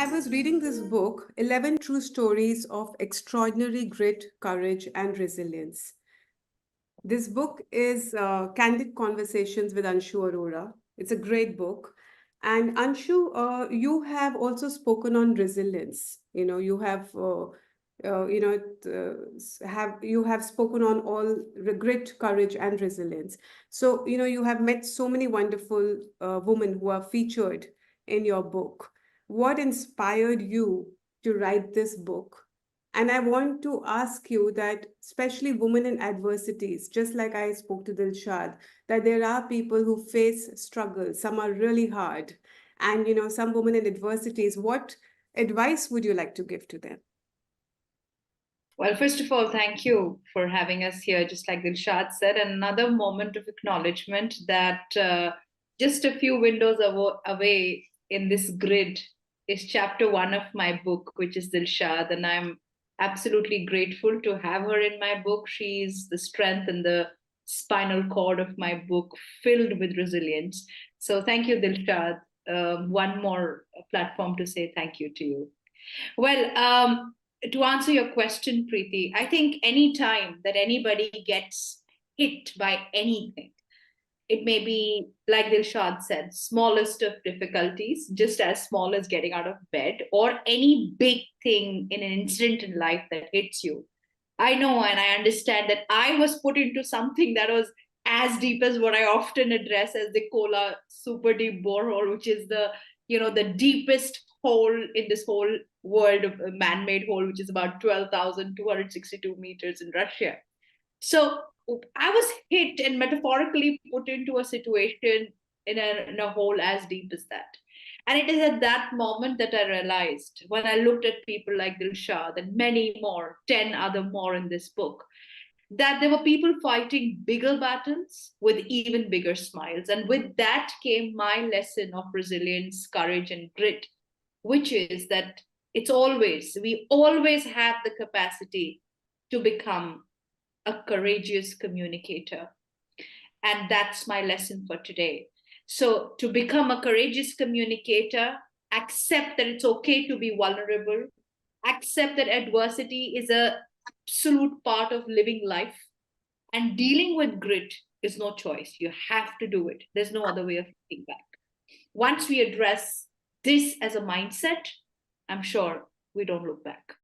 I was reading this book, 11 True Stories of Extraordinary Grit, Courage, and Resilience. This book is Candid Conversations with Anshu Arora. It's a great book. And Anshu, you have also spoken on resilience. You have spoken on all grit, courage, and resilience. So, you have met so many wonderful women who are featured in your book. What inspired you to write this book? And I want to ask you that, especially women in adversities, just like I spoke to Dilshad, that there are people who face struggles. Some are really hard. And, some women in adversities, what advice would you like to give to them? Well, first of all, thank you for having us here. Just like Dilshad said, another moment of acknowledgement that just a few windows away in this grid is chapter one of my book, which is Dilshad. And I'm absolutely grateful to have her in my book. She's the strength and the spinal cord of my book, filled with resilience. So thank you, Dilshad. One more platform to say thank you to you. Well, to answer your question, Preeti, I think any time that anybody gets hit by anything, it may be, like Dilshad said, smallest of difficulties, just as small as getting out of bed, or any big thing in an incident in life that hits you. I know and I understand that I was put into something that was as deep as what I often address as the Kola super deep borehole, which is the deepest hole in this whole world of a man-made hole, which is about 12,262 meters in Russia. So I was hit and metaphorically put into a situation in a hole as deep as that. And it is at that moment that I realized, when I looked at people like Dilshad and many more, 10 other more in this book, that there were people fighting bigger battles with even bigger smiles. And with that came my lesson of resilience, courage, and grit, which is that we always have the capacity to become a courageous communicator. And that's my lesson for today. So, to become a courageous communicator, accept that it's okay to be vulnerable, accept that adversity is a absolute part of living life, and dealing with grit is no choice. You have to do it. There's no other way of looking back. Once we address this as a mindset, I'm sure we don't look back.